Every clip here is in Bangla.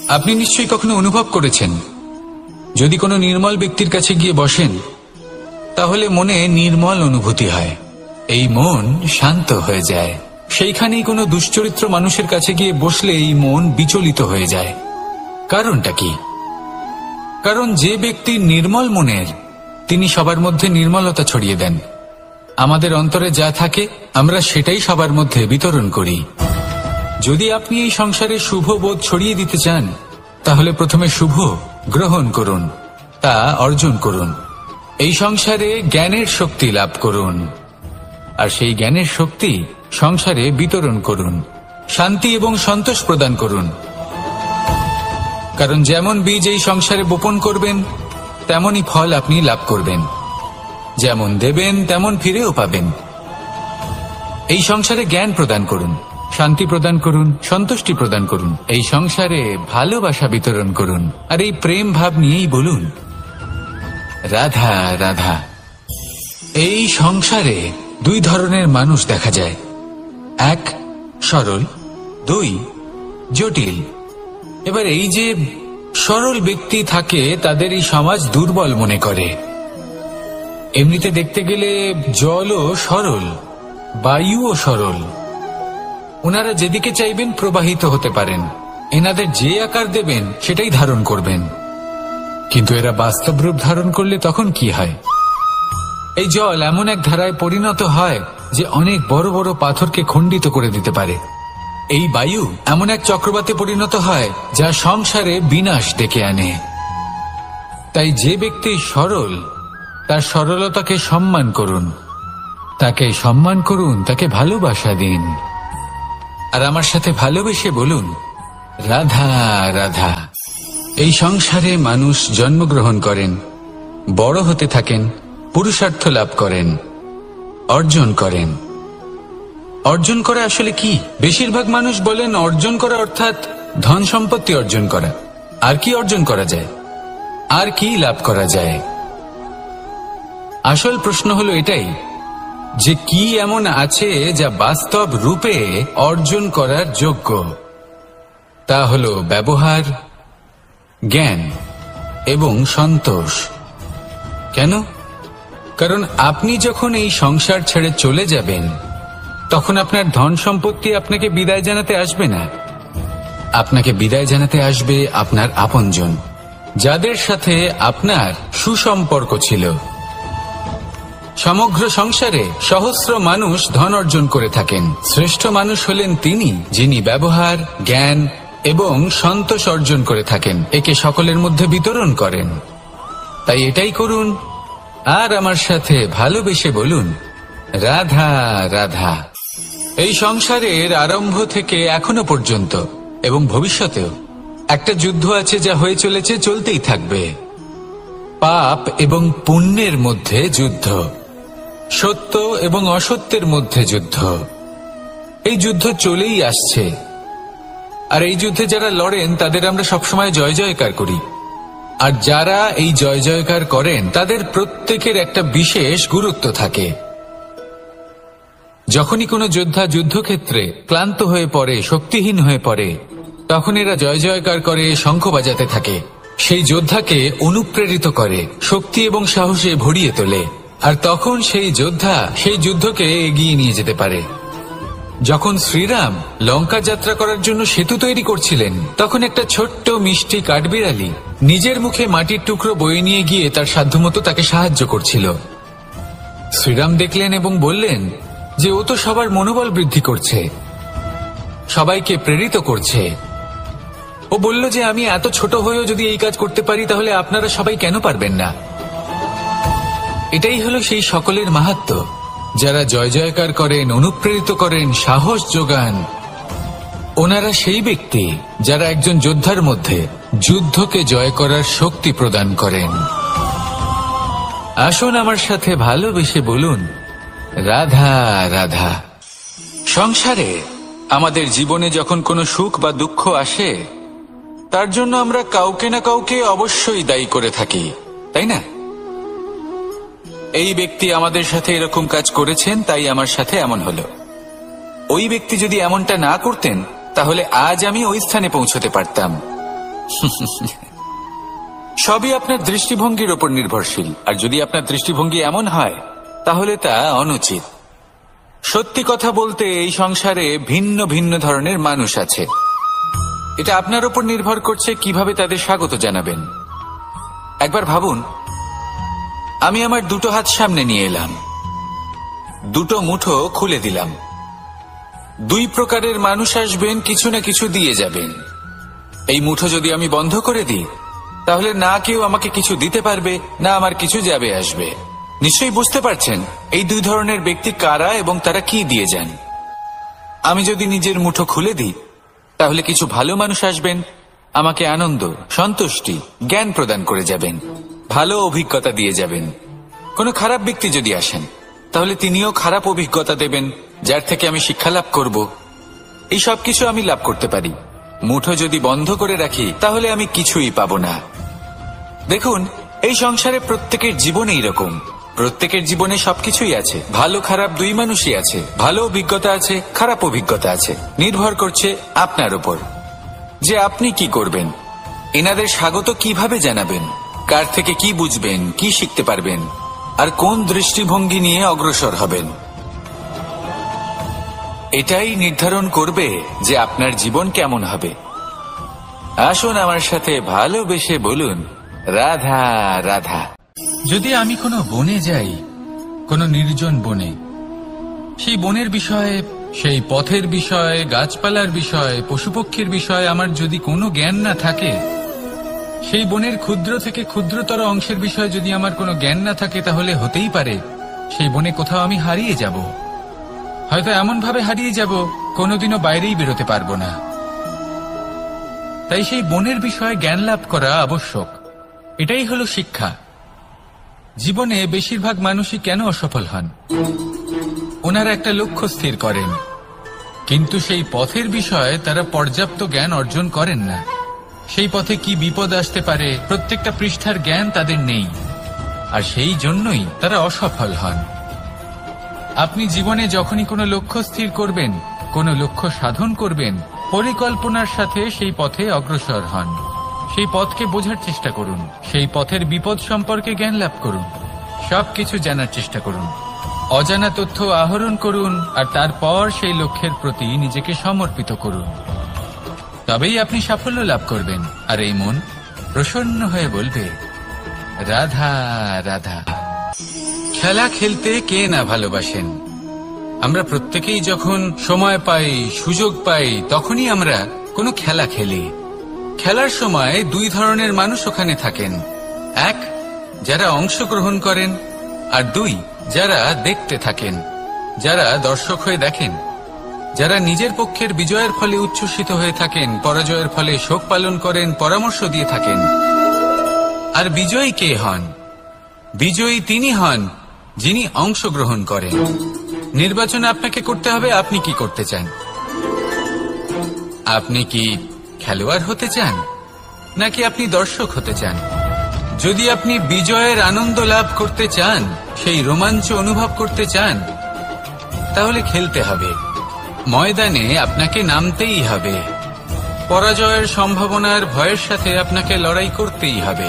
আপনি নিশ্চয়ই কখনো অনুভব করেছেন, যদি কোনো নির্মল ব্যক্তির কাছে গিয়ে বসেন তাহলে মনে নির্মল অনুভূতি হয়, এই মন শান্ত হয়ে যায়। সেইখানেই কোনো দুশ্চরিত্র মানুষের কাছে গিয়ে বসলে এই মন বিচলিত হয়ে যায়। কারণটা কি? কারণ যে ব্যক্তি নির্মল মনের, তিনি সবার মধ্যে নির্মলতা ছড়িয়ে দেন। আমাদের অন্তরে যা থাকে আমরা সেটাই সবার মধ্যে বিতরণ করি। যদি আপনি এই সংসারে শুভ বোধ ছড়িয়ে দিতে চান, তাহলে প্রথমে শুভ গ্রহণ করুন, তা অর্জন করুন। এই সংসারে জ্ঞানের শক্তি লাভ করুন, আর সেই জ্ঞানের শক্তি সংসারে বিতরণ করুন। শান্তি এবং সন্তোষ প্রদান করুন। কারণ যেমন বীজ এই সংসারে বপন করবেন, তেমনই ফল আপনি লাভ করবেন। যেমন দেবেন তেমন ফিরেও পাবেন। এই সংসারে জ্ঞান প্রদান করুন, শান্তি প্রদান করুন, সন্তুষ্টি প্রদান করুন। এই সংসারে ভালোবাসা বিতরণ করুন, আর এই প্রেম ভাব নিয়েই বলুন রাধা রাধা। এই সংসারে দুই ধরনের মানুষ দেখা যায়, এক সরল, দুই জটিল। এবার এই যে সরল ব্যক্তি থাকে তাদের এই সমাজ দুর্বল মনে করে। এমনিতে দেখতে গেলে জলও সরল, বায়ুও সরল। ওনারা যেদিকে চাইবেন প্রবাহিত হতে পারেন, এনাদের যে আকার দেবেন সেটাই ধারণ করবেন। কিন্তু এরা বাস্তব রূপ ধারণ করলে তখন কি হয়? এই জল এমন এক ধারায় পরিণত হয় যে অনেক বড় বড় পাথরকে খণ্ডিত করে দিতে পারে। এই বায়ু এমন এক চক্রবাতে পরিণত হয় যা সংসারে বিনাশ ডেকে আনে। তাই যে ব্যক্তি সরল, তার সরলতাকে সম্মান করুন, তাকে সম্মান করুন, তাকে ভালোবাসা দিন। আর আমার সাথে ভালোবেসে বলুন রাধা রাধা। এই সংসারে মানুষ জন্মগ্রহণ করেন, বড় হতে থাকেন, পুরুষার্থ লাভ করেন, অর্জন করেন। অর্জন করা আসলে কি? বেশিরভাগ মানুষ বলেন অর্জন করা অর্থাৎ ধন সম্পত্তি অর্জন করা। আর কি অর্জন করা যায়? আর কি লাভ করা যায়? আসল প্রশ্ন হলো এটাই যে কি এমন আছে যা বাস্তব রূপে অর্জন করার যোগ্য। তা হলো ব্যবহার, জ্ঞান এবং সন্তোষ। কেন? কারণ আপনি যখন এই সংসার ছেড়ে চলে যাবেন, তখন আপনার ধন সম্পত্তি আপনাকে বিদায় জানাতে আসবে না। আপনাকে বিদায় জানাতে আসবে আপনার আপনজন, যাদের সাথে আপনার সুসম্পর্ক ছিল। সমগ্র সংসারে সহস্র মানুষ ধন অর্জন করে থাকেন। শ্রেষ্ঠ মানুষ হলেন তিনি যিনি ব্যবহার, জ্ঞান এবং সন্তোষ অর্জন করে থাকেন, একে সকলের মধ্যে বিতরণ করেন। তাই এটাই করুন, আর আমার সাথে ভালোবেসে বলুন রাধা রাধা। এই সংসারের আরম্ভ থেকে এখনো পর্যন্ত এবং ভবিষ্যতেও একটা যুদ্ধ আছে যা হয়ে চলেছে, চলতেই থাকবে। পাপ এবং পুণ্যের মধ্যে যুদ্ধ, সত্য এবং অসত্যের মধ্যে যুদ্ধ। এই যুদ্ধ চলেই আসছে, আর এই যুদ্ধে যারা লড়েন তাদের আমরা সবসময় জয় জয়কার করি। আর যারা এই জয় জয়কার করেন তাদের প্রত্যেকের একটা বিশেষ গুরুত্ব থাকে। যখনই কোনো যোদ্ধা যুদ্ধক্ষেত্রে ক্লান্ত হয়ে পড়ে, শক্তিহীন হয়ে পড়ে, তখন এরা জয় জয়কার করে, শঙ্খ বাজাতে থাকে। সেই যোদ্ধাকে অনুপ্রেরিত করে, শক্তি এবং সাহসে ভরিয়ে তোলে, আর তখন সেই যোদ্ধা সেই যুদ্ধকে এগিয়ে নিয়ে যেতে পারে। যখন শ্রীরাম লঙ্কা যাত্রা করার জন্য সেতু তৈরি করছিলেন, তখন একটা ছোট্ট মিষ্টি কাঠবিড়ালি নিজের মুখে মাটির টুকরো বয়ে নিয়ে গিয়ে তার সাধ্যমতো তাকে সাহায্য করছিল। শ্রীরাম দেখলেন এবং বললেন যে ও তো সবার মনোবল বৃদ্ধি করছে, সবাইকে প্রেরিত করছে। ও বলল যে আমি এত ছোট হয়েও যদি এই কাজ করতে পারি, তাহলে আপনারা সবাই কেন পারবেন না? এটাই হলো সেই সকলের মাহাত্ম্য, যারা জয় জয়কার করেন, অনুপ্রেরিত করেন, সাহস যোগান। ওনারা সেই ব্যক্তি যারা একজন যোদ্ধার মধ্যে যুদ্ধকে জয় করার শক্তি প্রদান করেন। আসুন আমার সাথে ভালোবেসে বলুন রাধা রাধা। সংসারে আমাদের জীবনে যখন কোনো সুখ বা দুঃখ আসে, তার জন্য আমরা কাউকে না কাউকে অবশ্যই দায়ী করে থাকি, তাই না? এই ব্যক্তি আমাদের সাথে এরকম কাজ করেছেন, তাই আমার সাথে এমন হলো। ওই ব্যক্তি যদি এমনটা না করতেন, তাহলে আজ আমি ওই স্থানে পৌঁছতে পারতাম। সবই আপনার দৃষ্টিভঙ্গির ওপর নির্ভরশীল, আর যদি আপনার দৃষ্টিভঙ্গি এমন হয় তাহলে তা অনুচিত। সত্যি কথা বলতে এই সংসারে ভিন্ন ভিন্ন ধরনের মানুষ আছে। এটা আপনার ওপর নির্ভর করছে কিভাবে তাদের স্বাগত জানাবেন। একবার ভাবুন, আমি আমার দুটো হাত সামনে নিয়ে এলাম, দুটো মুঠো খুলে দিলাম। দুই প্রকারের মানুষ আসবেন, কিছু না কিছু দিয়ে যাবেন। এই মুঠো যদি আমি বন্ধ করে দিই তাহলে না কেউ আমাকে কিছু দিতে পারবে, না আমার কিছু যাবে আসবে। নিশ্চয়ই বুঝতে পারছেন এই দুই ধরনের ব্যক্তি কারা এবং তারা কি দিয়ে যান। আমি যদি নিজের মুঠো খুলে দিই তাহলে কিছু ভালো মানুষ আসবেন, আমাকে আনন্দ, সন্তুষ্টি, জ্ঞান প্রদান করে যাবেন, ভালো অভিজ্ঞতা দিয়ে যাবেন। কোনো খারাপ ব্যক্তি যদি আসেন তাহলে তিনিও খারাপ অভিজ্ঞতা দেবেন, যার থেকে আমি শিক্ষা লাভ করব। এই সব কিছু আমি লাভ করতে পারি। মুঠো যদি বন্ধ করে রাখি তাহলে আমি কিছুই পাবো না। দেখুন, এই সংসারে প্রত্যেকের জীবনে এইরকম। প্রত্যেকের জীবনে সবকিছুই আছে, ভালো খারাপ দুই মানুষই আছে। ভালো অভিজ্ঞতা আছে, খারাপ অভিজ্ঞতা আছে। নির্ভর করছে আপনার উপর যে আপনি কি করবেন, এনাদের স্বাগত কিভাবে জানাবেন, কার থেকে কি বুঝবেন, কি শিখতে পারবেন, আর কোন দৃষ্টিভঙ্গি নিয়ে অগ্রসর হবেন। এটাই নির্ধারণ করবে যে আপনার জীবন কেমন হবে। আসুন আমার সাথে ভালোবেসে বলুন, রাধা রাধা। যদি আমি কোনো বনে যাই, কোনো নির্জন বনে, সেই বনের বিষয়ে, সেই পথের বিষয়ে, গাছপালার বিষয়ে, পশুপক্ষীর বিষয়ে আমার যদি কোনো জ্ঞান না থাকে, সেই বনের ক্ষুদ্র থেকে ক্ষুদ্রতর অংশের বিষয়ে যদি আমার কোনো জ্ঞান না থাকে, তাহলে হতেই পারে সেই বনে কোথাও আমি হারিয়ে যাব। হয়তো এমন ভাবে হারিয়ে যাব কোনোদিনও বাইরেই বেরোতে পারবো না। তাই সেই বনের বিষয়ে জ্ঞান লাভ করা আবশ্যক। এটাই হলো শিক্ষা। জীবনে বেশিরভাগ মানুষই কেন অসফল হন? ওনারা একটা লক্ষ্য স্থির করেন, কিন্তু সেই পথের বিষয়ে তারা পর্যাপ্ত জ্ঞান অর্জন করেন না। সেই পথে কি বিপদ আসতে পারে প্রত্যেকটা পৃষ্ঠার জ্ঞান তাদের নেই, আর সেই জন্যই তারা অসফল হন। আপনি জীবনে যখনই কোনো লক্ষ্য স্থির করবেন, কোনো লক্ষ্য সাধন করবেন, পরিকল্পনার সাথে সেই পথে অগ্রসর হন। সেই পথকে বোঝার চেষ্টা করুন, সেই পথের বিপদ সম্পর্কে জ্ঞান লাভ করুন, সবকিছু জানার চেষ্টা করুন, অজানা তথ্য আহরণ করুন, আর তারপর সেই লক্ষ্যের প্রতি নিজেকে সমর্পিত করুন। তবেই আপনি সাফল্য লাভ করবেন, আর এই মন প্রসন্ন হয়ে বলবে, রাধা রাধা। খেলা খেলতে কে না ভালোবাসেন? আমরা প্রত্যেকেই যখন সময় পাই, সুযোগ পাই, তখনই আমরা কোনো খেলা খেলি। খেলার সময় দুই ধরনের মানুষ ওখানে থাকেন। এক, যারা অংশগ্রহণ করেন, আর দুই, যারা দেখতে থাকেন, যারা দর্শক হয়ে দেখেন, যারা নিজের পক্ষের বিজয়ের ফলে উচ্ছ্বসিত হয়ে থাকেন, পরাজয়ের ফলে শোক পালন করেন, পরামর্শ দিয়ে থাকেন। আর বিজয়ী কে হন? বিজয়ী তিনি হন যিনি অংশগ্রহণ করেন। নির্বাচন আপনাকে করতে হবে, আপনি কি করতে চান? আপনি কি খেলোয়াড় হতে চান, নাকি আপনি দর্শক হতে চান? যদি আপনি বিজয়ের আনন্দ লাভ করতে চান, সেই রোমাঞ্চ অনুভব করতে চান, তাহলে খেলতে হবে। ময়দানে আপনাকে নামতেই হবে। পরাজয়ের সম্ভাবনার ভয়ের সাথে আপনাকে লড়াই করতেই হবে।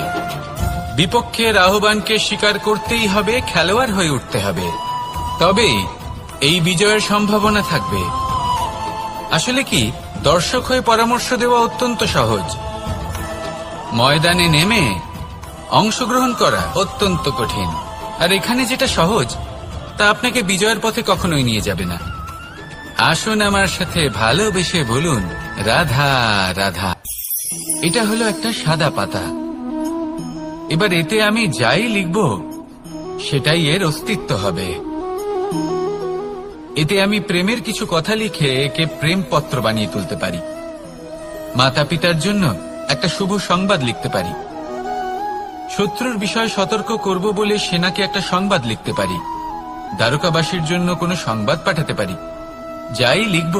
বিপক্ষের আহ্বানকে স্বীকার করতেই হবে, খেলোয়াড় হয়ে উঠতে হবে। তবেই এই বিজয়ের সম্ভাবনা থাকবে। আসলে কি, দর্শক হয়ে পরামর্শ দেওয়া অত্যন্ত সহজ। ময়দানে নেমে অংশগ্রহণ করা অত্যন্ত কঠিন। আর এখানে যেটা সহজ, তা আপনাকে বিজয়ের পথে কখনোই নিয়ে যাবে না। আসুন আমার সাথে ভালোবেসে বলুন, রাধা রাধা। এটা হলো একটা সাদা পাতা। এবার এতে আমি যাই লিখব, সেটাই এর অস্তিত্ব হবে। এতে আমি প্রেমের কিছু কথা লিখে একে প্রেমপত্র বানিয়ে তুলতে পারি। মাতা পিতার জন্য একটা শুভ সংবাদ লিখতে পারি। শত্রুর বিষয়ে সতর্ক করব বলে সেনাকে একটা সংবাদ লিখতে পারি। দ্বারকাবাসীর জন্য কোনো সংবাদ পাঠাতে পারি। যাই লিখব,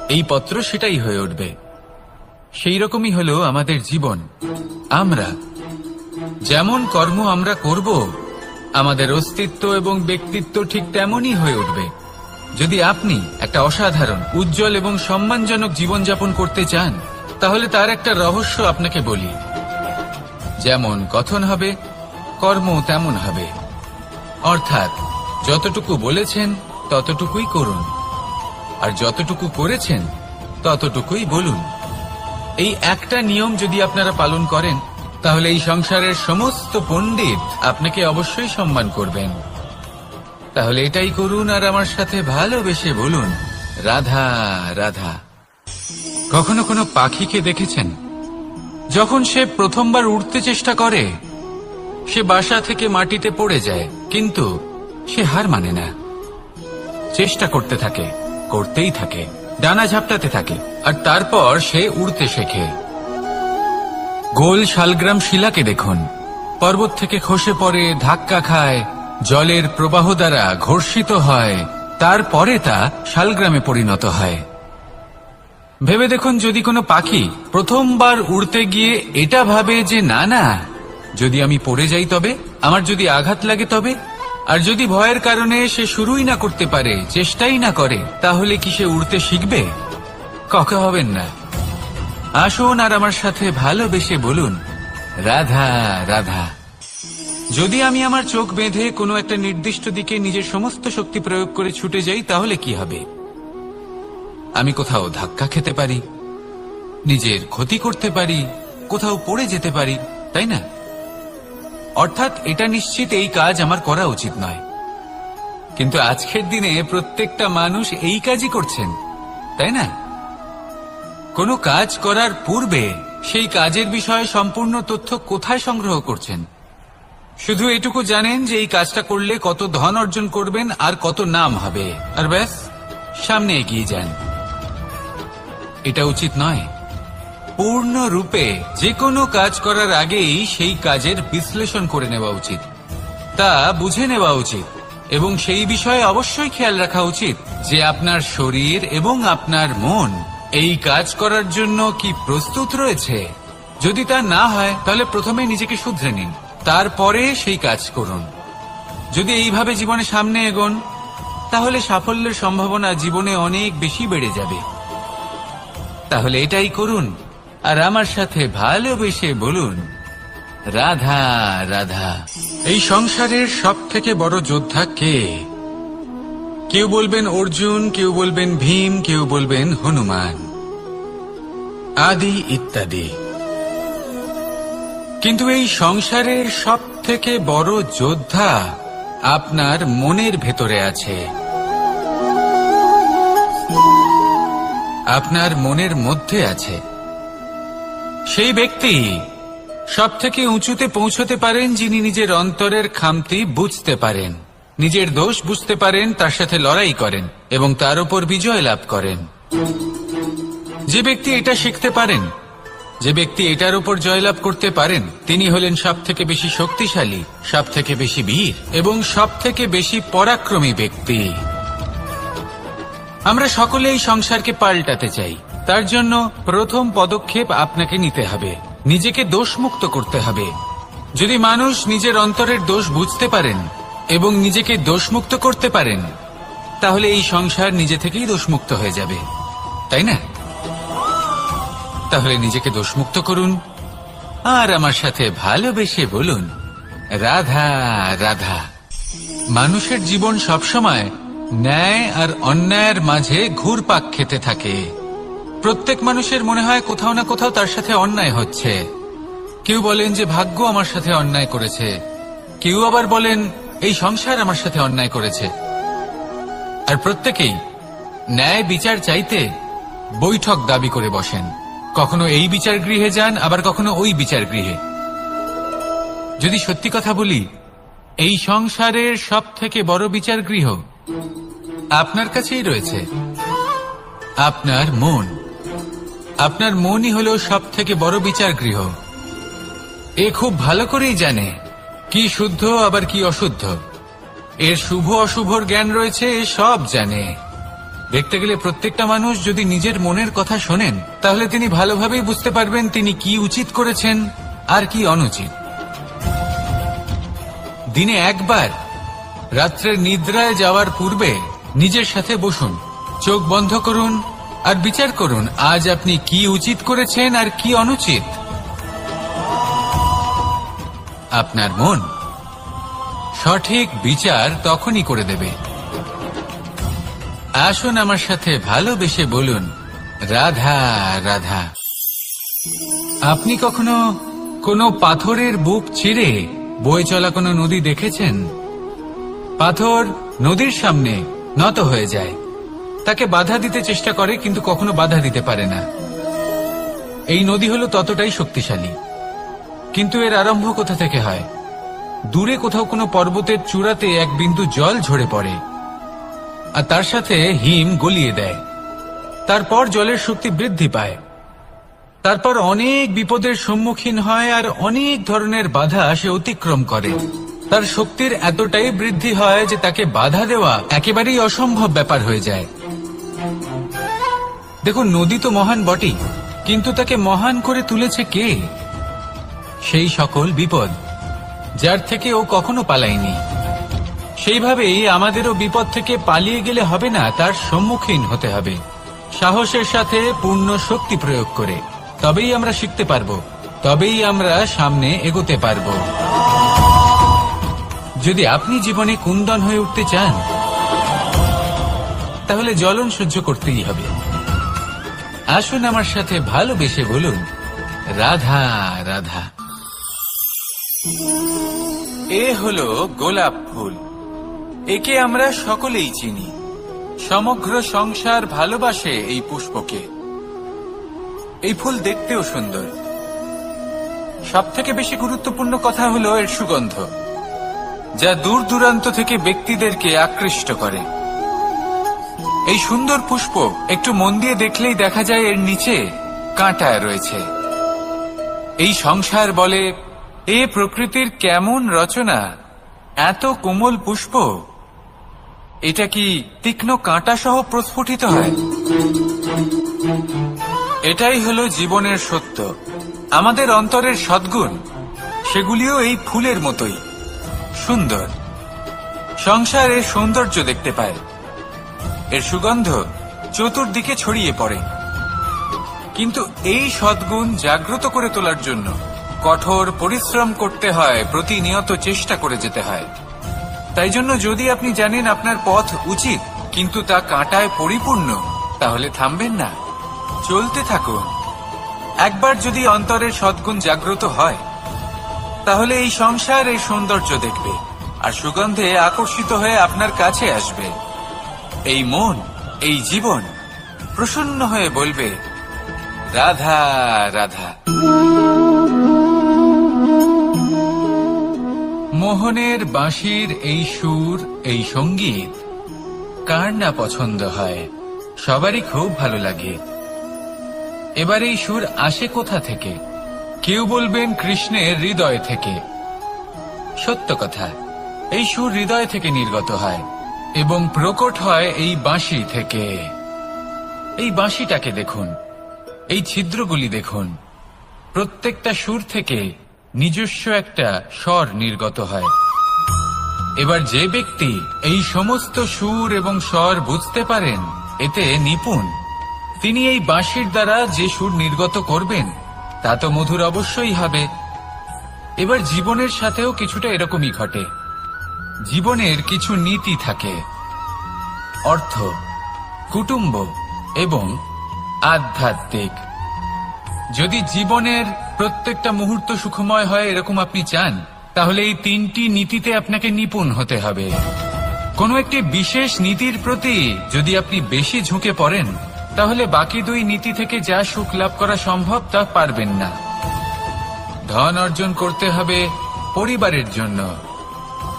এই পত্র সেটাই হয়ে উঠবে। সেই রকমই হলো আমাদের জীবন। আমরা যেমন কর্ম আমরা করব, আমাদের অস্তিত্ব এবং ব্যক্তিত্ব ঠিক তেমনই হয়ে উঠবে। যদি আপনি একটা অসাধারণ, উজ্জ্বল এবং সম্মানজনক জীবনযাপন করতে চান, তাহলে তার একটা রহস্য আপনাকে বলি, যেমন কথন হবে কর্ম তেমন হবে। অর্থাৎ যতটুকু বলেছেন ততটুকুই করুন, আর যতটুকু করেছেন ততটুকুই বলুন। এই একটা নিয়ম যদি আপনারা পালন করেন, তাহলে এই সংসারের সমস্ত পণ্ডিত আপনাকে অবশ্যই সম্মান করবেন। তাহলে এটাই করুন আর আমার সাথে ভালোবেসে বলুন, রাধা রাধা। কখনো কোনো পাখিকে দেখেছেন? যখন সে প্রথমবার উড়তে চেষ্টা করে, সে বাসা থেকে মাটিতে পড়ে যায়, কিন্তু সে হার মানে না, চেষ্টা করতে থাকে, করতেই থাকে, ডানা ঝাপটাতে থাকে, আর তারপর সে উড়তে শেখে। গোল শালগ্রাম শিলাকে দেখুন, পর্বত থেকে খসে পড়ে, ধাক্কা খায়, জলের প্রবাহ দ্বারা ঘর্ষিত হয়, তারপরে তা শালগ্রামে পরিণত হয়। ভেবে দেখুন, যদি কোনো পাখি প্রথমবার উড়তে গিয়ে এটা ভাবে যে না না, যদি আমি পড়ে যাই তবে, আমার যদি আঘাত লাগে তবে, আর যদি ভয়ের কারণে সে শুরুই না করতে পারে, চেষ্টাই না করে, তাহলে কি সে উড়তে শিখবে? কখনো হবেন না। আসুন আর আমার সাথে ভালোবেসে বলুন, রাধা রাধা। যদি আমি আমার চোখ বেঁধে কোনো একটা নির্দিষ্ট দিকে নিজের সমস্ত শক্তি প্রয়োগ করে ছুটে যাই, তাহলে কি হবে? আমি কোথাও ধাক্কা খেতে পারি, নিজের ক্ষতি করতে পারি, কোথাও পড়ে যেতে পারি, তাই না? অর্থাৎ এটা নিশ্চিত এই কাজ আমার করা উচিত নয়। কিন্তু আজকের দিনে প্রত্যেকটা মানুষ এই কাজই করছেন, তাই না? কোনো কাজ করার পূর্বে সেই কাজের বিষয়ে সম্পূর্ণ তথ্য কোথায় সংগ্রহ করছেন? শুধু এটুকু জানেন যে এই কাজটা করলে কত ধন অর্জন করবেন আর কত নাম হবে, আর ব্যাস সামনে এগিয়ে যান। এটা উচিত নয়। পূর্ণরূপে যে কোনো কাজ করার আগেই সেই কাজের বিশ্লেষণ করে নেওয়া উচিত, তা বুঝে নেওয়া উচিত, এবং সেই বিষয়ে অবশ্যই খেয়াল রাখা উচিত যে আপনার শরীর এবং আপনার মন এই কাজ করার জন্য কি প্রস্তুত রয়েছে। যদি তা না হয়, তাহলে প্রথমে নিজেকে শুধরে নিন, তারপরে সেই কাজ করুন। যদি এইভাবে জীবনে সামনে এগোন, তাহলে সাফল্যের সম্ভাবনা জীবনে অনেক বেশি বেড়ে যাবে। তাহলে এটাই করুন আর আমার সাথে ভালোবেসে বলুন, রাধা রাধা। এই সংসারের সব থেকে বড় যোদ্ধা কে? কেউ বলবেন অর্জুন, কেউ বলবেন ভীম, কেউ বলবেন হনুমান, আদি ইত্যাদি। কিন্তু এই সংসারের সব থেকে বড় যোদ্ধা আপনার মনের ভেতরে আছে, আপনার মনের মধ্যে আছে। সেই ব্যক্তি সব থেকে উঁচুতে পৌঁছতে পারেন যিনি নিজের অন্তরের খামতি বুঝতে পারেন, নিজের দোষ বুঝতে পারেন, তার সাথে লড়াই করেন এবং তার উপর বিজয় লাভ করেন। যে ব্যক্তি এটা শিখতে পারেন, যে ব্যক্তি এটার উপর জয়লাভ করতে পারেন, তিনি হলেন সব থেকে বেশি শক্তিশালী, সব থেকে বেশি বীর এবং সব থেকে বেশি পরাক্রমী ব্যক্তি। আমরা সকলে এই সংসারকে পাল্টাতে চাই। তার জন্য প্রথম পদক্ষেপ আপনাকে নিতে হবে, নিজেকে দোষমুক্ত করতে হবে। যদি মানুষ নিজের অন্তরের দোষ বুঝতে পারেন এবং নিজেকে দোষমুক্ত করতে পারেন, তাহলে এই সংসার নিজে থেকেই দোষমুক্ত হয়ে যাবে, তাই না? তাহলে নিজেকে দোষমুক্ত করুন আর আমার সাথে ভালোবেসে বলুন, রাধা রাধা। মানুষের জীবন সবসময় ন্যায় আর অন্যায়ের মাঝে ঘুরপাক খেতে থাকে। প্রত্যেক মানুষের মনে হয় কোথাও না কোথাও তার সাথে অন্যায় হচ্ছে। কেউ বলেন যে ভাগ্য আমার সাথে অন্যায় করেছে, কেউ আবার বলেন এই সংসার আমার সাথে অন্যায় করেছে। আর প্রত্যেকেই ন্যায় বিচার চাইতে বৈঠক দাবি করে বসেন। কখনো এই বিচার গৃহে যান, আবার কখনো ওই বিচার গৃহে। যদি সত্যি কথা বলি, এই সংসারের সব থেকে বড় বিচার গৃহ আপনার কাছেই রয়েছে, আপনার মন। আপনার মনই হলো সব থেকে বড় বিচার গৃহ। এ খুব ভালো করেই জানে কি শুদ্ধ আবার কি অশুদ্ধ, এর শুভ অশুভর জ্ঞান রয়েছে, এ সব জানে। দেখতে গেলে প্রত্যেকটা মানুষ যদি নিজের মনের কথা শোনেন, তাহলে তিনি ভালোভাবেই বুঝতে পারবেন তিনি কি উচিত করেছেন আর কি অনুচিত। দিনে একবার রাত্রের নিদ্রায় যাওয়ার পূর্বে নিজের সাথে বসুন, চোখ বন্ধ করুন আর বিচার করুন আজ আপনি কি উচিত করেছেন আর কি অনুচিত। আপনার মন সঠিক বিচার তখনই করে দেবে। আসুন আমার সাথে ভালোবেসে বলুন, রাধা রাধা। আপনি কখনো কোনো পাথরের বুক চিরে বয়ে চলা কোনো নদী দেখেছেন? পাথর নদীর সামনে নত হয়ে যায়, তাকে বাধা দিতে চেষ্টা করে কিন্তু কখনো বাধা দিতে পারে না। এই নদী হলো ততটাই শক্তিশালী, কিন্তু এর আরম্ভ কোথা থেকে হয়? দূরে কোথাও কোনো পর্বতের চূড়াতে এক বিন্দু জল ঝরে পড়ে আর তার সাথে হিম গলিয়ে দেয়। তারপর জলের শক্তি বৃদ্ধি পায়, তারপর অনেক বিপদের সম্মুখীন হয় আর অনেক ধরনের বাধা সে অতিক্রম করে। তার শক্তির এতটাই বৃদ্ধি হয় যে তাকে বাধা দেওয়া একেবারেই অসম্ভব ব্যাপার হয়ে যায়। দেখুন, নদী তো মহান বটেই, কিন্তু তাকে মহান করে তুলেছে কে? সেই সকল বিপদ যার থেকে ও কখনো পালায়নি। সেইভাবেই আমাদেরও বিপদ থেকে পালিয়ে গেলে হবে না, তার সম্মুখীন হতে হবে সাহসের সাথে, পূর্ণ শক্তি প্রয়োগ করে। তবেই আমরা শিখতে পারবো, তবেই আমরা সামনে এগোতে পারবো। যদি আপনি জীবনে কুন্দন হয়ে উঠতে চান, তাহলে জ্বলন সহ্য করতেই হবে। আসুন আমার সাথে ভালোবেসে বলুন, রাধা রাধা। এ হলো গোলাপ ফুল। একে আমরা সকলেই চিনি। সমগ্র সংসার ভালোবাসে এই পুষ্পকে। এই ফুল দেখতেও সুন্দর। সবথেকে বেশি গুরুত্বপূর্ণ কথা হলো এর সুগন্ধ, যা দূর দূরান্ত থেকে ব্যক্তিদেরকে আকৃষ্ট করে। এই সুন্দর পুষ্প একটু মন দিয়ে দেখলেই দেখা যায় এর নিচে কাঁটা রয়েছে। এই সংসার বলে, এ প্রকৃতির কেমন রচনা, এত কোমল পুষ্প, এটা কি তীক্ষ্ণ কাঁটা সহ প্রস্ফুটিত হয়? এটাই হলো জীবনের সত্য। আমাদের অন্তরের সদ্গুণ, সেগুলিও এই ফুলের মতোই সুন্দর। সংসার এর সৌন্দর্য দেখতে পায়, এর সুগন্ধ চতুর্দিকে ছড়িয়ে পড়ে। কিন্তু এই সদ্গুণ জাগ্রত করে তোলার জন্য কঠোর পরিশ্রম করতে হয়, প্রতিনিয়ত চেষ্টা করে যেতে হয়। তাই জন্য যদি আপনি জানেন আপনার পথ উচিত কিন্তু তা কাঁটায় পরিপূর্ণ, তাহলে থামবেন না, চলতে থাকুন। একবার যদি অন্তরের সদ্গুণ জাগ্রত হয়, তাহলে এই সংসার এই সৌন্দর্য দেখবে আর সুগন্ধে আকর্ষিত হয়ে আপনার কাছে আসবে। এই মন, এই জীবন প্রসন্ন হয়ে বলবে, রাধা রাধা। মোহনের বাঁশির এই সুর, এই সঙ্গীত কার না পছন্দ হয়? সবারই খুব ভালো লাগে। এবার এই সুর আসে কোথা থেকে? কেউ বলবেন কৃষ্ণের হৃদয় থেকে। সত্য কথা, এই সুর হৃদয় থেকে নির্গত হয় এবং প্রকট হয় এই বাঁশি থেকে। এই বাঁশিটাকে দেখুন, এই ছিদ্রগুলি দেখুন, প্রত্যেকটা সুর থেকে নিজস্ব একটা স্বর নির্গত হয়। এবার যে ব্যক্তি এই সমস্ত সুর এবং স্বর বুঝতে পারেন, এতে নিপুণ, তিনি এই বাঁশির দ্বারা যে সুর নির্গত করবেন তা তো মধুর অবশ্যই হবে। এবার জীবনের সাথেও কিছুটা এরকমই ঘটে। জীবনের কিছু নীতি থাকে, অর্থ, কুটুম্ব এবং আধ্যাত্মিক। যদি জীবনের প্রত্যেকটা মুহূর্ত সুখময় হয় এরকম আপনি চান, তাহলে এই তিনটি নীতিতে আপনাকে নিপুণ হতে হবে। কোনো একটি বিশেষ নীতির প্রতি যদি আপনি বেশি ঝুঁকে পড়েন, তাহলে বাকি দুই নীতি থেকে যা সুখ লাভ করা সম্ভব তা পারবেন না। ধন অর্জন করতে হবে পরিবারের জন্য,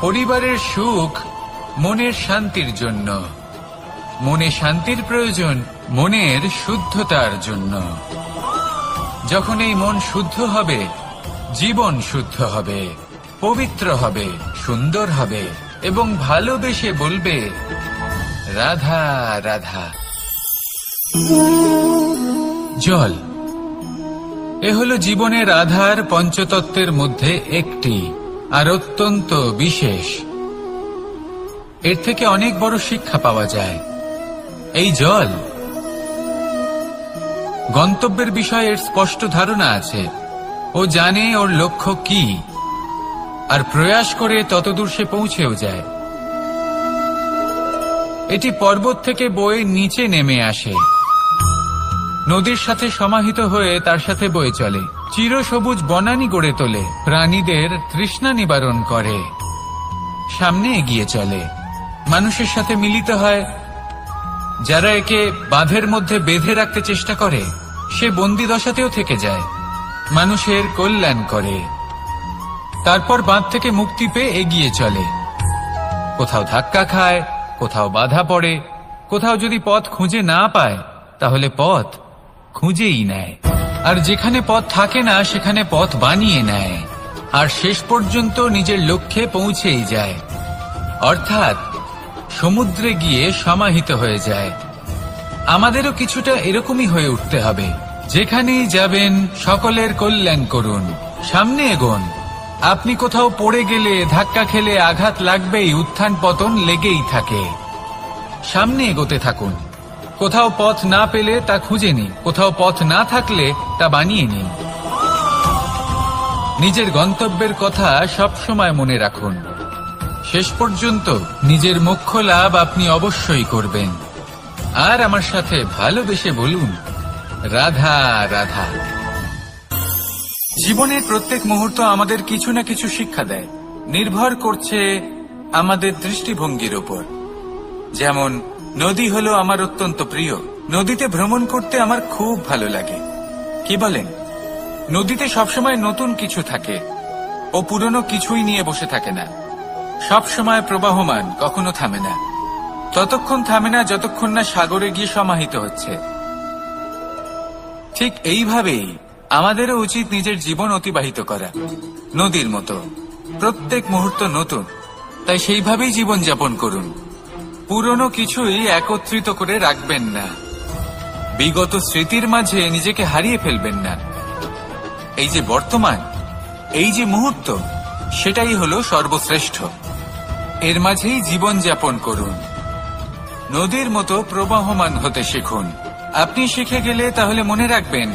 পরিবারের সুখ মনের শান্তির জন্য, মনে শান্তির প্রয়োজন মনের শুদ্ধতার জন্য। যখন এই মন শুদ্ধ হবে, জীবন শুদ্ধ হবে, পবিত্র হবে, সুন্দর হবে এবং ভালোবেসে বলবে, রাধা রাধা। জল, এ হলো জীবনের আধার, পঞ্চতত্ত্বের মধ্যে একটি, আর অত্যন্ত বিশেষ। এর থেকে অনেক বড় শিক্ষা পাওয়া যায়। এই জল গন্তব্যের বিষয়ে এর স্পষ্ট ধারণা আছে। ও জানে ওর লক্ষ্য কি, আর প্রয়াস করে ততদূর সে পৌঁছেও যায়। এটি পর্বত থেকে বয়ে নিচে নেমে আসে, নদীর সাথে সমাহিত হয়ে তার সাথে বয়ে চলে, চিরসবুজ বনানী গড়ে তোলে, প্রাণীদের তৃষ্ণা নিবারণ করে, সামনে এগিয়ে চলে, মানুষের সাথে মিলিত হয়। যারা একে বাঁধের মধ্যে বেঁধে রাখতে চেষ্টা করে সে বন্দি দশাতেও থেকে যায়, মানুষের কল্যাণ করে। তারপর বাঁধ থেকে মুক্তি পেয়ে এগিয়ে চলে, কোথাও ধাক্কা খায়, কোথাও বাধা পড়ে, কোথাও যদি পথ খুঁজে না পায় তাহলে পথ খুঁজেই নেয়, আর যেখানে পথ থাকে না সেখানে পথ বানিয়ে নেয়, আর শেষ পর্যন্ত নিজের লক্ষ্যে পৌঁছেই যায়, অর্থাৎ সমুদ্রে গিয়ে সমাহিত হয়ে যায়। আমাদেরও কিছুটা এরকমই হয়ে উঠতে হবে। যেখানেই যাবেন সকলের কল্যাণ করুন, সামনে এগোন। আপনি কোথাও পড়ে গেলে, ধাক্কা খেলে আঘাত লাগবেই, উত্থান পতন লেগেই থাকে। সামনে এগোতে থাকুন। কোথাও পথ না পেলে তা খুঁজে নিন, কোথাও পথ না থাকলে তা বানিয়ে নিন। নিজের গন্তব্যের কথা সবসময় মনে রাখুন। শেষ পর্যন্ত নিজের মোক্ষ লাভ আপনি অবশ্যই করবেন। আর আমার সাথে ভালোবেসে বলুন, রাধা রাধা। জীবনের প্রত্যেক মুহূর্ত আমাদের কিছু না কিছু শিক্ষা দেয়, নির্ভর করছে আমাদের দৃষ্টিভঙ্গির উপর। যেমন নদী হলো আমার অত্যন্ত প্রিয়, নদীতে ভ্রমণ করতে আমার খুব ভালো লাগে। কি বলেন? নদীতে সবসময় নতুন কিছু থাকে, ও পুরনো কিছুই নিয়ে বসে থাকে না, সবসময় প্রবাহমান, কখনো থামে না। ততক্ষণ থামে না যতক্ষণ না সাগরে গিয়ে সমাহিত হচ্ছে। ঠিক এইভাবেই আমাদেরও উচিত নিজের জীবন অতিবাহিত করা, নদীর মতো। প্রত্যেক মুহূর্ত নতুন, তাই সেইভাবেই জীবন যাপন করুন। পুরনো কিছুই একত্রিত করে রাখবেন না, বিগত স্মৃতির মাঝে নিজেকে হারিয়ে ফেলবেন না। এই যে বর্তমান, এই যে মুহূর্ত, সেটাই হলো সর্বশ্রেষ্ঠ। এর মাঝেই জীবন যাপন করুন, নদীর মতো প্রবাহমান হতে শিখুন। আপনি শিখে গেলে তাহলে মনে রাখবেন,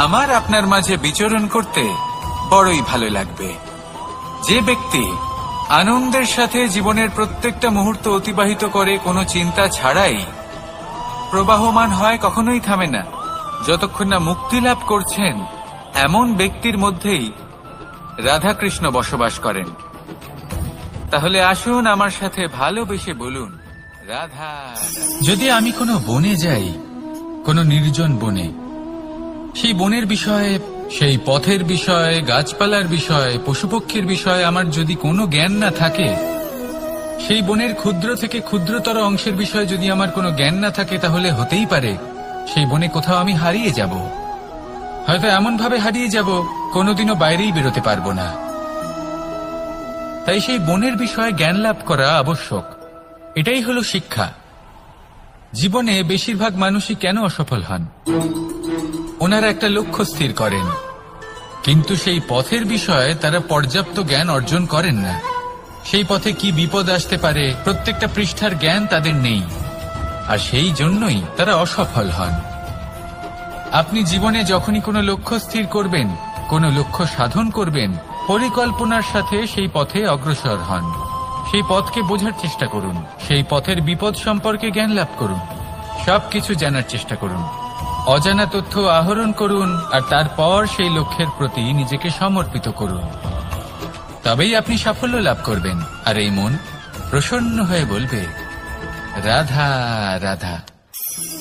আমার আপনার মাঝে বিচরণ করতে বড়ই ভালো লাগবে। যে ব্যক্তি আনন্দের সাথে জীবনের প্রত্যেকটা মুহূর্ত অতিবাহিত করে কোনো চিন্তা ছাড়াই, প্রবাহমান হয়, কখনোই থামে না, যতক্ষণ না মুক্তি লাভ করছেন, এমন ব্যক্তির মধ্যেই রাধাকৃষ্ণ বসবাস করেন। তাহলে আসুন আমার সাথে ভালোবেসে বলুন, রাধা। যদি আমি কোনো বনে যাই, কোনো নির্জন বনে, সেই বনের বিষয়ে, সেই পথের বিষয়ে, গাছপালার বিষয়ে, পশুপক্ষীর বিষয়ে আমার যদি কোনো জ্ঞান না থাকে, সেই বনের ক্ষুদ্র থেকে ক্ষুদ্রতর অংশের বিষয়ে যদি আমার কোনো জ্ঞান না থাকে, তাহলে হতেই পারে সেই বনে কোথাও আমি হারিয়ে যাব। হয়তো এমন ভাবে হারিয়ে যাব কোনোদিনও বাইরেই বেরোতে পারবো না। তাই সেই বনের বিষয়ে জ্ঞান লাভ করা আবশ্যক। এটাই হলো শিক্ষা। জীবনে বেশিরভাগ মানুষই কেন অসফল হন? ওনারা একটা লক্ষ্য স্থির করেন, কিন্তু সেই পথের বিষয়ে তারা পর্যাপ্ত জ্ঞান অর্জন করেন না। সেই পথে কি বিপদ আসতে পারে প্রত্যেকটা পৃষ্ঠার জ্ঞান তাদের নেই, আর সেই জন্যই তারা অসফল হন। আপনি জীবনে যখনই কোনো লক্ষ্য স্থির করবেন, কোনো লক্ষ্য সাধন করবেন, পরিকল্পনার সাথে সেই পথে অগ্রসর হন। সেই পথকে বোঝার চেষ্টা করুন, সেই পথের বিপদ সম্পর্কে জ্ঞান লাভ করুন, সবকিছু জানার চেষ্টা করুন, অজানা তথ্য আহরণ করুন, আর তারপর সেই লক্ষ্যের প্রতি নিজেকে সমর্পিত করুন। তবেই আপনি সাফল্য লাভ করবেন, আর এই মন প্রসন্ন হয়ে বলবে, রাধা রাধা।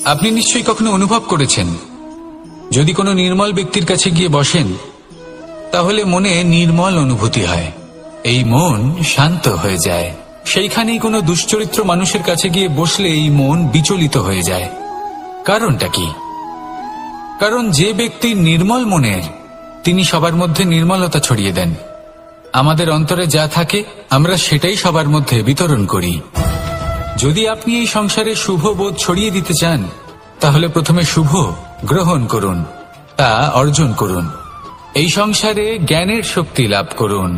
আপনি নিশ্চয়ই কখনো অনুভব করেছেন, যদি কোনো নির্মল ব্যক্তির কাছে গিয়ে বসেন, তাহলে মনে নির্মল অনুভূতি হয়, এই মন শান্ত হয়ে যায়। সেইখানেই কোনো দুশ্চরিত্র মানুষের কাছে গিয়ে বসলে এই মন বিচলিত হয়ে যায়। কারণটা কি? কারণ যে ব্যক্তি নির্মল মনের, তিনি সবার মধ্যে নির্মলতা ছড়িয়ে দেন। আমাদের অন্তরে যা থাকে আমরা সেটাই সবার মধ্যে বিতরণ করি। যদি আপনি এই সংসারে শুভ বোধ ছড়িয়ে দিতে চান, তাহলে প্রথমে শুভ গ্রহণ করুন, তা অর্জন করুন। এই সংসারে জ্ঞানের শক্তি লাভ করুন,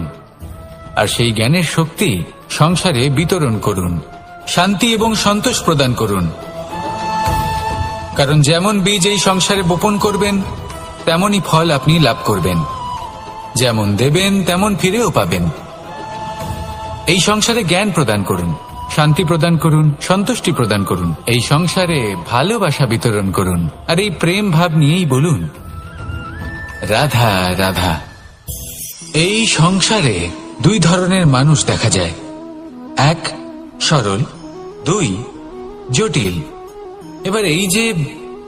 আর সেই জ্ঞানের শক্তি সংসারে বিতরণ করুন। শান্তি এবং সন্তোষ প্রদান করুন। কারণ যেমন বীজ এই সংসারে বপন করবেন তেমনই ফল আপনি লাভ করবেন। যেমন দেবেন তেমন ফিরেও পাবেন। এই সংসারে জ্ঞান প্রদান করুন, শান্তি প্রদান করুন, সন্তুষ্টি প্রদান করুন। এই সংসারে ভালোবাসা বিতরণ করুন, আর এই প্রেম ভাব নিয়েই বলুন রাধা রাধা। এই সংসারে দুই ধরনের মানুষ দেখা যায়, এক সরল, দুই জটিল। এবার এই যে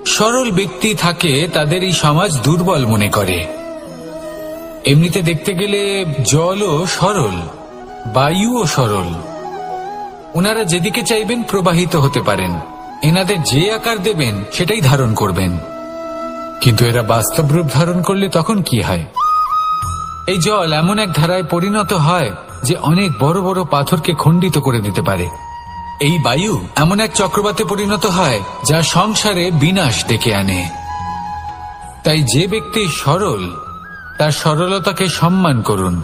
সরল ব্যক্তি থাকে তাদের এই সমাজ দুর্বল মনে করে। এমনিতে দেখতে গেলে জলও সরল, বায়ুও সরল। ওনারা যেদিকে চাইবেন প্রবাহিত হতে পারেন, এনাদের যে আকার দেবেন সেটাই ধারণ করবেন। কিন্তু এরা বাস্তব রূপ ধারণ করলে তখন কি হয়? এই জল এমন এক ধারায় পরিণত হয় যে অনেক বড় বড় পাথরকে খণ্ডিত করে দিতে পারে। এই বায়ু এমন এক চক্রবাতে পরিণত হয় যা সংসারে বিনাশ ডেকে আনে। তাই যে ব্যক্তি সরল তার সরলতাকে সম্মান করুন,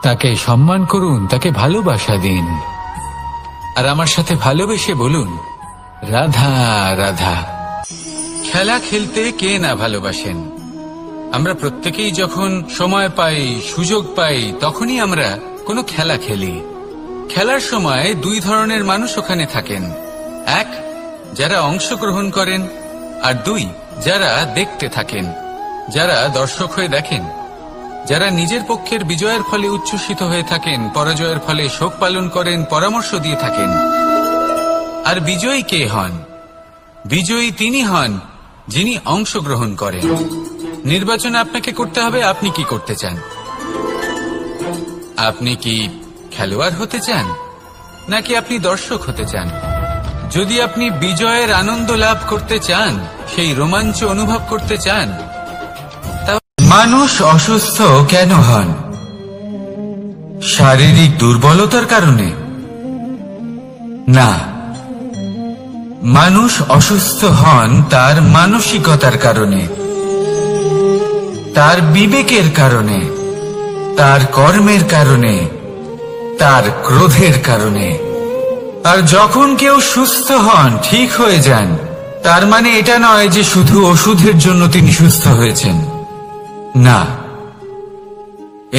তাকে সম্মান করুন, তাকে ভালোবাসা দিন। আর আমার সাথে ভালোবেসে বলুন রাধা রাধা। খেলা খেলতে কে না ভালোবাসেন? আমরা প্রত্যেকেই যখন সময় পাই, সুযোগ পাই, তখনই আমরা কোনো খেলা খেলি। খেলার সময় দুই ধরনের মানুষ ওখানে থাকেন, এক যারা অংশগ্রহণ করেন, আর দুই যারা দেখতে থাকেন, যারা দর্শক হয়ে দেখেন, যারা নিজের পক্ষের বিজয়ের ফলে উচ্ছ্বসিত হয়ে থাকেন, পরাজয়ের ফলে শোক পালন করেন, পরামর্শ দিয়ে থাকেন। আর বিজয়ী কে হন? বিজয়ী তিনি হন যিনি অংশগ্রহণ করেন। নির্বাচন আপনাকে করতে হবে, আপনি কি করতে চান? আপনি কি খেলোয়াড় হতে চান, নাকি আপনি দর্শক হতে চান? যদি আপনি বিজয়ের আনন্দ লাভ করতে চান, সেই রোমাঞ্চ অনুভব করতে চান, মানুষ অসুস্থ কেন হন? শারীরিক দুর্বলতার কারণে? না, মানুষ অসুস্থ হন তার মানসিকতার কারণে, তার বিবেকের কারণে, তার কর্মের কারণে, তার ক্রোধের কারণে। আর যখন কেউ সুস্থ হন, ঠিক হয়ে যান, তার মানে এটা নয় যে শুধু ওষুধের জন্য তিনি সুস্থ হয়েছেন। না,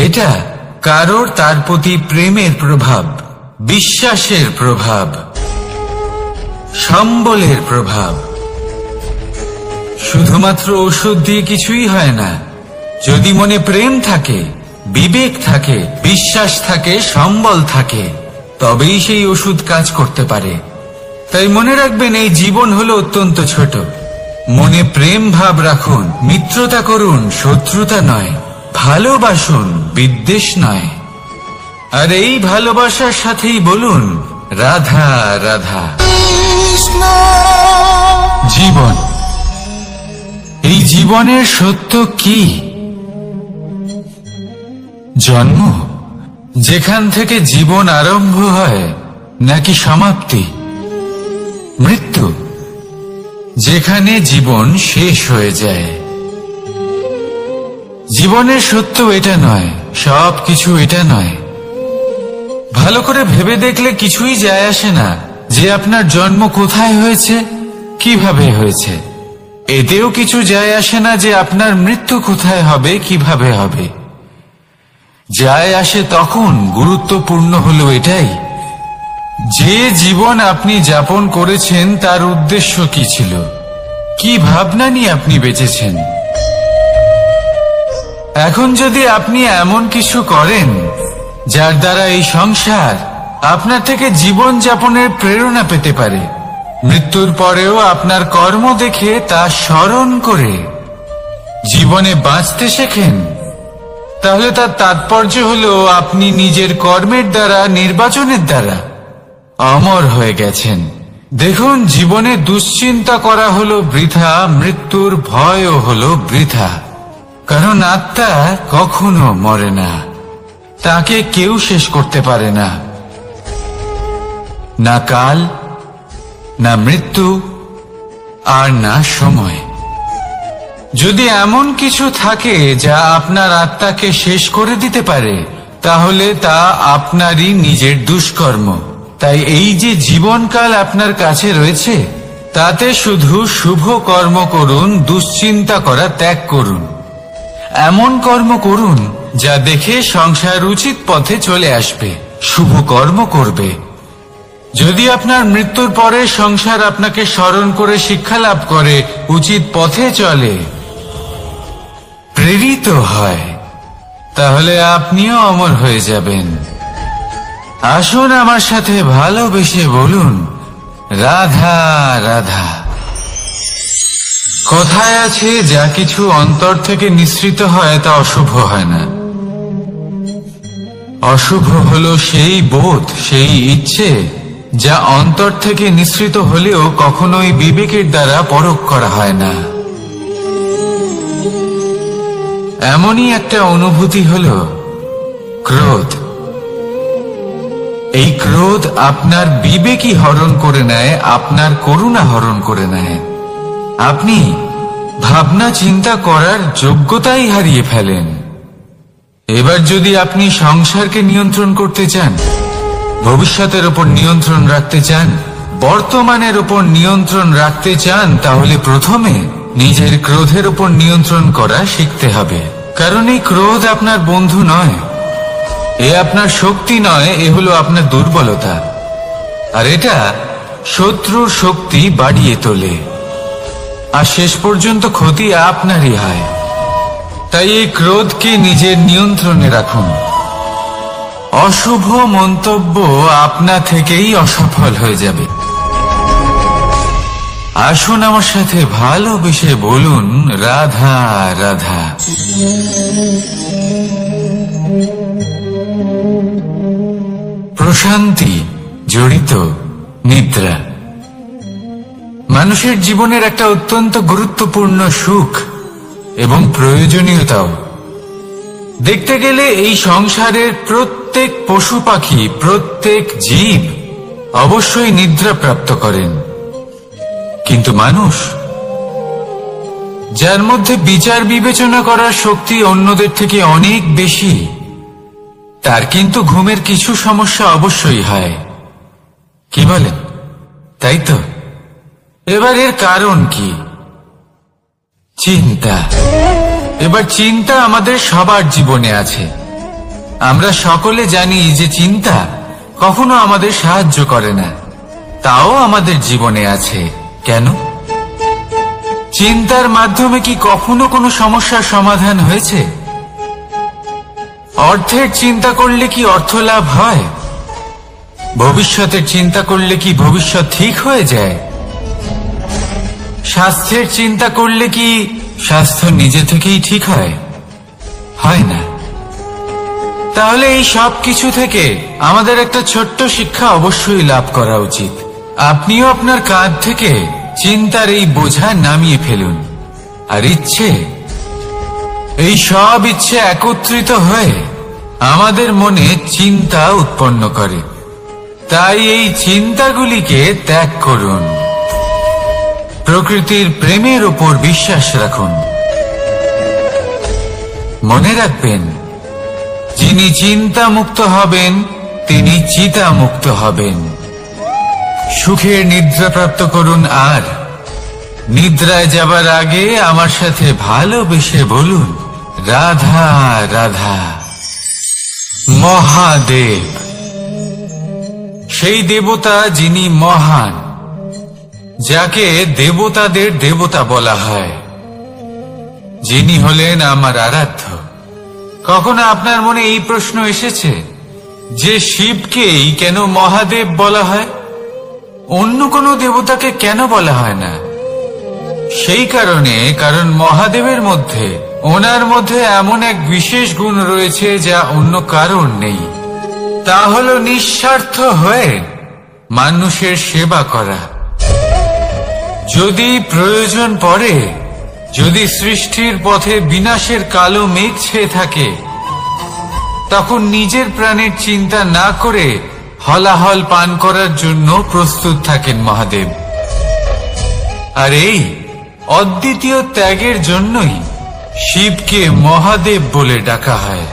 এটা কারোর তার প্রতি প্রেমের প্রভাব, বিশ্বাসের প্রভাব, সম্বলের প্রভাব। শুধুমাত্র ওষুধ দিয়ে কিছুই হয় না। যদি মনে প্রেম থাকে, বিবেক থাকে, বিশ্বাস থাকে, সম্বল থাকে, তবেই সেই ওষুধ কাজ করতে পারে। তাই মনে রাখবেন, এই জীবন হলো অত্যন্ত ছোট। মনে প্রেম ভাব রাখুন, মিত্রতা করুন, শত্রুতা নয়। ভালোবাসুন, বিদ্বেষ নয়। আর এই ভালোবাসার সাথেই বলুন রাধা রাধা। জীবন, এই জীবনের সত্য কি? জন্ম, যেখান থেকে জীবন আরম্ভ হয়, নাকি সমাপ্তি? মৃত্যু, যেখানে জীবন শেষ হয়ে যায়। জীবনের সত্য এটা নয়, সব কিছু এটা নয়। ভালো করে ভেবে দেখলে কিছুই যায় আসে না যে আপনার জন্ম কোথায় হয়েছে, কিভাবে হয়েছে। এতেও কিছু যায় আসে না যে আপনার মৃত্যু কোথায় হবে, কিভাবে হবে। যায় আসে তখন, গুরুত্বপূর্ণ হলো এটাই যে জীবন আপনি যাপন করেছেন তার উদ্দেশ্য কি ছিল, কি ভাবনা নিয়ে আপনি বেঁচেছেন। এখন যদি আপনি এমন কিছু করেন যার দ্বারা এই সংসার আপনার থেকে জীবন যাপনের প্রেরণা পেতে পারে, মৃত্যুর পরেও আপনার কর্ম দেখে তা স্মরণ করে জীবনে বাঁচতে শেখেন, তাহলে তার তাৎপর্য হলো আপনি নিজের কর্মের দ্বারা, নির্বাচনের দ্বারা অমর হয়ে গেছেন। দেখুন, জীবনে দুশ্চিন্তা করা হলো বৃথা, মৃত্যুর ভয়ও হলো বৃথা। কারণ আত্মা কখনো মরে না, তাকে কেউ শেষ করতে পারে না। না কাল, না মৃত্যু, আর না সময়। যদি এমন কিছু থাকে যা আপনার আত্মাকে শেষ করে দিতে পারে, তাহলে তা আপনারই নিজের দুষ্কর্ম। তাই এই যে জীবনকাল আপনার কাছে রয়েছে, তাতে শুধু শুভ কর্ম করুন, দুশ্চিন্তা করা ত্যাগ করুন। এমন কর্ম করুন যা দেখে সংসার উচিত পথে চলে আসবে, শুভ কর্ম করবে। যদি আপনার মৃত্যুর পরে সংসার আপনাকে স্মরণ করে শিক্ষা লাভ করে, উচিত পথে চলে, প্রেরিত হয়, তাহলে আপনিও অমর হয়ে যাবেন। আসুন আমার সাথে ভালোবেসে বলুন, রাধা রাধা। কথায় আছে, যা কিছু অন্তর থেকে নিঃসৃত হয় তা অশুভ হয় না। অশুভ হলো সেই বোধ, সেই ইচ্ছে যা অন্তর থেকে নিঃসৃত হলেও কখনোই বিবেকের দ্বারা পরখ করা হয় না। এমনই একটা অনুভূতি হলো ক্রোধ। এই ক্রোধ আপনার বিবেকই হরণ করে নেয়, আপনার করুণা হরণ করে নেয়। আপনি ভাবনা চিন্তা করার যোগ্যতাই হারিয়ে ফেলেন। এবার যদি আপনি সংসারকে নিয়ন্ত্রণ করতে চান, ভবিষ্যতের উপর নিয়ন্ত্রণ রাখতে চান, বর্তমানের উপর নিয়ন্ত্রণ রাখতে চান, তাহলে প্রথমে নিজের ক্রোধের উপর নিয়ন্ত্রণ করা শিখতে হবে। কারণ এই ক্রোধ আপনার বন্ধু নয়, এ আপনার শক্তি নয়, এ হলো আপনার দুর্বলতা। আর এটা শত্রুর শক্তি বাড়িয়ে তোলে, আর শেষ পর্যন্ত ক্ষতি আপনারই হয়। তাই এই ক্রোধকে নিজের নিয়ন্ত্রণে রাখুন। অশুভ মন্তব্য আপনা থেকেই অসফল হয়ে যাবে। আসুন আমার সাথে ভালোবেসে বলুন, রাধা রাধা। প্রশান্তি জড়িত নিদ্রা মানুষের জীবনের একটা অত্যন্ত গুরুত্বপূর্ণ সুখ এবং প্রয়োজনীয়তাও। দেখতে গেলে এই সংসারের প্রত্যেক পশু পাখি, প্রত্যেক জীব অবশ্যই নিদ্রা প্রাপ্ত করেন, কিন্তু মানুষ, যার মধ্যে বিচার বিবেচনা করার শক্তি অন্যদের থেকে অনেক বেশি, তার কিন্তু ঘুমের কিছু সমস্যা অবশ্যই হয়। কি বলেন? তাই তো। এবার এর কারণ কি? চিন্তা। এবার চিন্তা আমাদের সবার জীবনে আছে। আমরা সকলে জানি যে চিন্তা কখনো আমাদের সাহায্য করে না, তাও আমাদের জীবনে আছে। কেন? চিন্তার মাধ্যমে কি কখনো কোনো সমস্যার সমাধান হয়েছে? অর্থের চিন্তা করলে কি অর্থ লাভ হয়? ভবিষ্যতের চিন্তা করলে কি ভবিষ্যৎ ঠিক হয়ে যায়? স্বাস্থ্যের চিন্তা করলে কি স্বাস্থ্য নিজে থেকেই ঠিক হয়? হয় না। তাহলে এই সব কিছু থেকে আমাদের একটা ছোট্ট শিক্ষা অবশ্যই লাভ করা উচিত। আপনিও আপনার কাঁধ থেকে চিন্তার এই বোঝা নামিয়ে ফেলুন। আর ইচ্ছে, এই সব ইচ্ছে একত্রিত হয়ে আমাদের মনে চিন্তা উৎপন্ন করে। তাই এই চিন্তাগুলিকে ত্যাগ করুন। প্রকৃতির প্রেমের উপর বিশ্বাস রাখুন। মনে রাখবেন, যিনি চিন্তা মুক্ত হবেন তিনি চিতা মুক্ত হবেন। সুখের নিদ্রা প্রাপ্ত করুন, আর নিদ্রায় যাবার আগে আমার সাথে ভালোবেসে বলুন, রাধা রাধা। মহাদেব, সেই দেবতা যিনি মহান, যাকে দেবতাদের দেবতা বলা হয়, যিনি হলেন আমার আরাধ্য। কখনো আপনার মনে এই প্রশ্ন এসেছে যে শিবকেই কেন মহাদেব বলা হয়, অন্য কোনো দেবতাকে কেন বলা হয় না? সেই কারণ মহাদেবের মধ্যে, ওনার মধ্যে এমন এক বিশেষ গুণ রয়েছে যা অন্য কারণ নেই। তা হলো নিঃস্বার্থ হয়ে মানুষের সেবা করা। যদি প্রয়োজন পড়ে, যদি সৃষ্টির পথে বিনাশের কালো মেঘ ছেয়ে থাকে, তখন নিজের প্রাণের চিন্তা না করে হলাহল পান করার জন্য প্রস্তুত থাকেন মহাদেব। আর এই অদ্বিতীয় ত্যাগের জন্যই শিবকে মহাদেব বলে ডাকা হয়।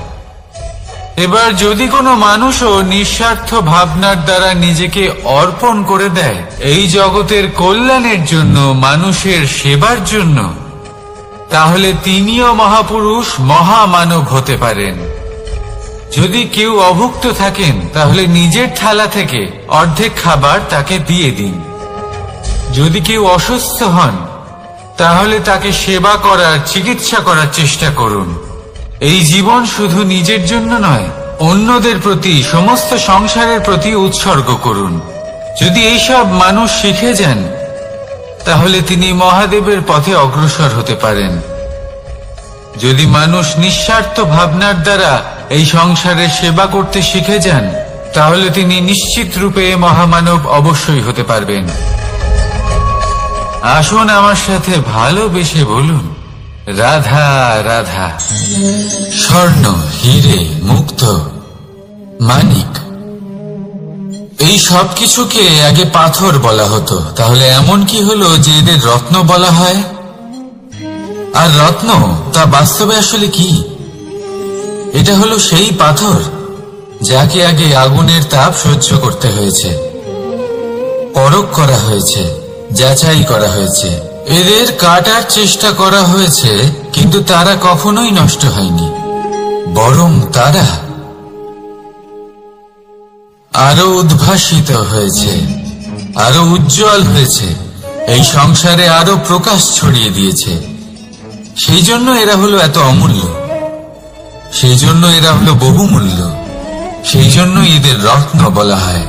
এবার যদি কোনো মানুষও নিঃস্বার্থ ভাবনার দ্বারা নিজেকে অর্পণ করে দেয় এই জগতের কল্যাণের জন্য, মানুষের সেবার জন্য, তাহলে তিনিও মহাপুরুষ, মহামানব হতে পারেন। যদি কেউ অভুক্ত থাকেন তাহলে নিজের থালা থেকে অর্ধেক খাবার তাকে দিয়ে দিন। যদি কেউ অসুস্থ হন তাহলে তাকে সেবা করার, চিকিৎসা করার চেষ্টা করুন। এই জীবন শুধু নিজের জন্য নয়, অন্যদের প্রতি, সমস্ত সংসারের প্রতি উৎসর্গ করুন। যদি এইসব মানুষ শিখে যান তাহলে তিনি মহাদেবের পথে অগ্রসর হতে পারেন। যদি মানুষ নিঃস্বার্থ ভাবনার দ্বারা এই সংসারের সেবা করতে শিখে যান তাহলে তিনি নিশ্চিত রূপে মহামানব অবশ্যই হতে পারবেন। আসুন আমার সাথে ভালোবেসে বলুন, রাধা রাধা। স্বর্ণ, হীরে, মুক্ত, মানিক, এই সব কিছুকে আগে পাথর বলা হতো। তাহলে এমন কি হলো যে এদের রত্ন বলা হয়? আর রত্ন তা বাস্তবে আসলে কি? এটা হলো সেই পাথর যাকে আগে আগুনের তাপ সহ্য করতে হয়েছে, পরখ করা হয়েছে, যাচাই করা হয়েছে, এদের কাটার চেষ্টা করা হয়েছে, কিন্তু তারা কখনোই নষ্ট হয়নি, বরং তারা আরো উদ্ভাসিত হয়েছে, আরো উজ্জ্বল হয়েছে, এই সংসারে আরো প্রকাশ ছড়িয়ে দিয়েছে। সেই জন্য এরা হলো এত অমূল্য, সেই জন্য এরা হলো বহুমূল্য, সেই জন্য এদের রত্ন বলা হয়।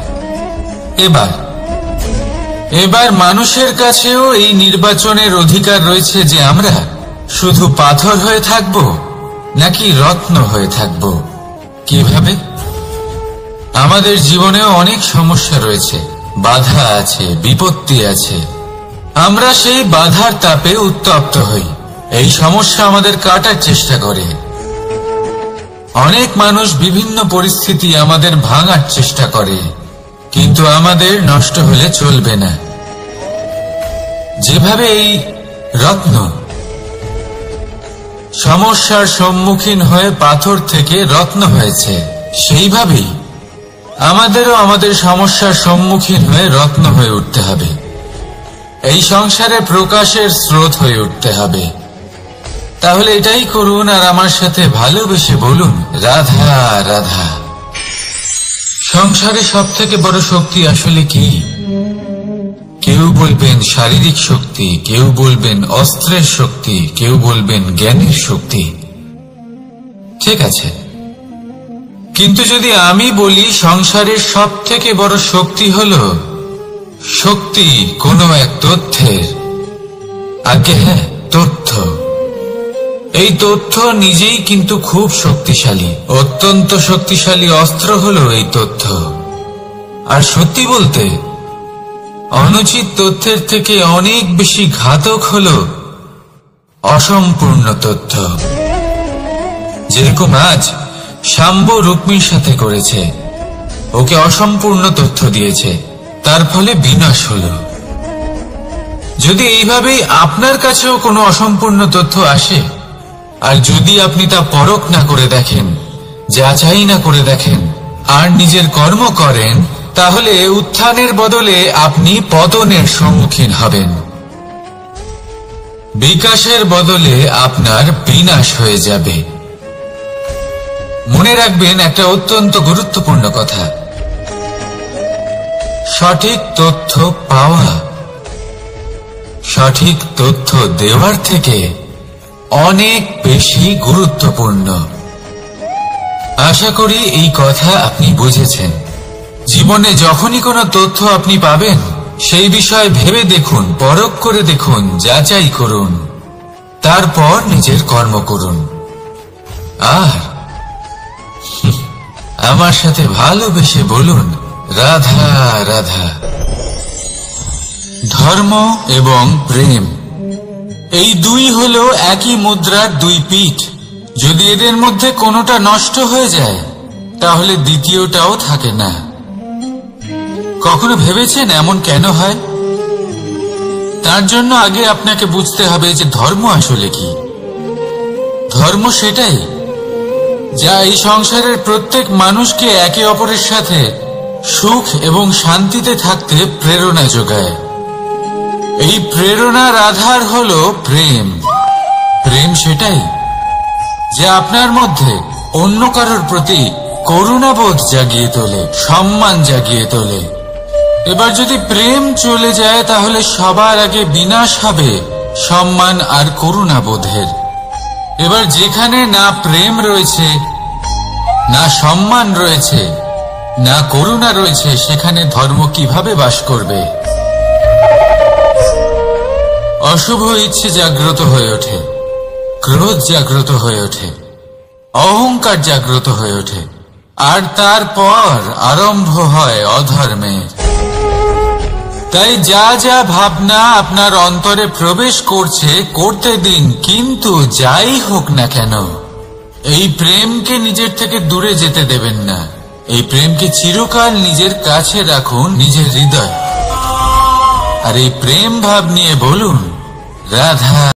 এবার মানুষের কাছেও এই নির্বাচনের অধিকার রয়েছে যে আমরা শুধু পাথর হয়ে থাকব নাকি রত্ন হয়ে থাকব। কিভাবে? আমাদের জীবনেও অনেক সমস্যা রয়েছে, বাধা আছে, বিপত্তি আছে। আমরা সেই বাধার তাপে উত্তপ্ত হই, এই সমস্যা আমাদের কাটার চেষ্টা করে। অনেক মানুষ বিভিন্ন পরিস্থিতি আমাদের ভাঙার চেষ্টা করে, কিন্তু আমাদের নষ্ট হলে চলবে না। যেভাবে এই রত্ন সমস্যার সম্মুখীন হয়ে পাথর থেকে রত্ন হয়েছে, সেইভাবেই আমাদেরও আমাদের সমস্যার সম্মুখীন হয়ে রত্ন হয়ে উঠতে হবে। এই সংসারে প্রকাশের স্রোত হয়ে উঠতে হবে। তাহলে এটাই করুন আর আমার সাথে ভালোবেসে বলুন, রাধা রাধা। সংসারে সব থেকে বড় শক্তি আসলে কি? কেউ বলবেন শারীরিক শক্তি, কেউ বলবেন অস্ত্রের শক্তি, কেউ বলবেন জ্ঞানের শক্তি। ঠিক আছে, কিন্তু যদি আমি বলি সংসারের সব থেকে বড় শক্তি হলো শক্তি কোনো এক তথ্যের, আগে হ্যাঁ, তথ্য। এই তথ্য নিজেই কিন্তু খুব শক্তিশালী, অত্যন্ত শক্তিশালী অস্ত্র হলো এই তথ্য। আর সত্যি বলতে অনুচিত তথ্যের থেকে অনেক বেশি ঘাতক হলো অসম্পূর্ণ তথ্য। যেরকম আজ শাম্ব রুক্মির সাথে করেছে, ওকে অসম্পূর্ণ তথ্য দিয়েছে, তার ফলে বিনাশ হলো। যদি এইভাবেই আপনার কাছেও কোনো অসম্পূর্ণ তথ্য আসে, আর যদি আপনি তা পরখ না করে দেখেন, যাচাই না করে দেখেন, আর নিজের কর্ম করেন, তাহলে উত্থানের বদলে আপনি পতনের সম্মুখীন হবেন। বিকাশের বদলে আপনার বিনাশ হয়ে যাবে। মনে রাখবেন একটা অত্যন্ত গুরুত্বপূর্ণ কথা, সঠিক তথ্য পাওয়া সঠিক তথ্য দেওয়ার থেকে অনেক বেশি গুরুত্বপূর্ণ। আশা করি এই কথা আপনি বুঝেছেন। জীবনে যখনই কোনো তথ্য আপনি পাবেন, সেই বিষয়ে ভেবে দেখুন, পরখ করে দেখুন, যাচাই করুন, তারপর নিজের কর্ম করুন। আর আমার সাথে ভালোবেসে বলুন, রাধা রাধা। ধর্ম এবং প্রেম, এই দুই হলো একই মুদ্রার দুই পিঠ। যদি এদের মধ্যে কোনোটা নষ্ট হয়ে যায় তাহলে দ্বিতীয়টাও থাকে না। কখনো ভেবেছেন এমন কেন হয়? তার জন্য আগে আপনাকে বুঝতে হবে যে ধর্ম আসলে কি। ধর্ম সেটাই যা এই সংসারের প্রত্যেক মানুষকে একে অপরের সাথে সুখ এবং শান্তিতে থাকতে প্রেরণা যোগায়। এই প্রেরণার আধার হলো প্রেম। প্রেম সেটাই যা আপনার মধ্যে অন্য কারোর প্রতি করুণাবোধ জাগিয়ে তোলে, সম্মান জাগিয়ে তোলে। এবার যদি প্রেম চলে যায় তাহলে সবার আগে বিনাশ হবে সম্মান আর করুণাবোধের। এবার যেখানে না প্রেম রয়েছে, না সম্মান রয়েছে, না করুণা রয়েছে, সেখানে ধর্ম কিভাবে বাস করবে? অশুভ ইচ্ছে জাগ্রত হয়ে ওঠে, ক্রোধ জাগ্রত হয়ে ওঠে, অহংকার জাগ্রত হয়ে ওঠে, আর তারপর আরম্ভ হয় অধর্মের। তাই যা যা ভাবনা আপনার অন্তরে প্রবেশ করছে করতে দিন, কিন্তু যাই হোক না কেন এই প্রেমকে নিজের থেকে দূরে যেতে দেবেন না। এই প্রেমকে চিরকাল নিজের কাছে রাখুন, নিজের হৃদয়। আর এই প্রেম ভাব নিয়ে বলুন, রাধা।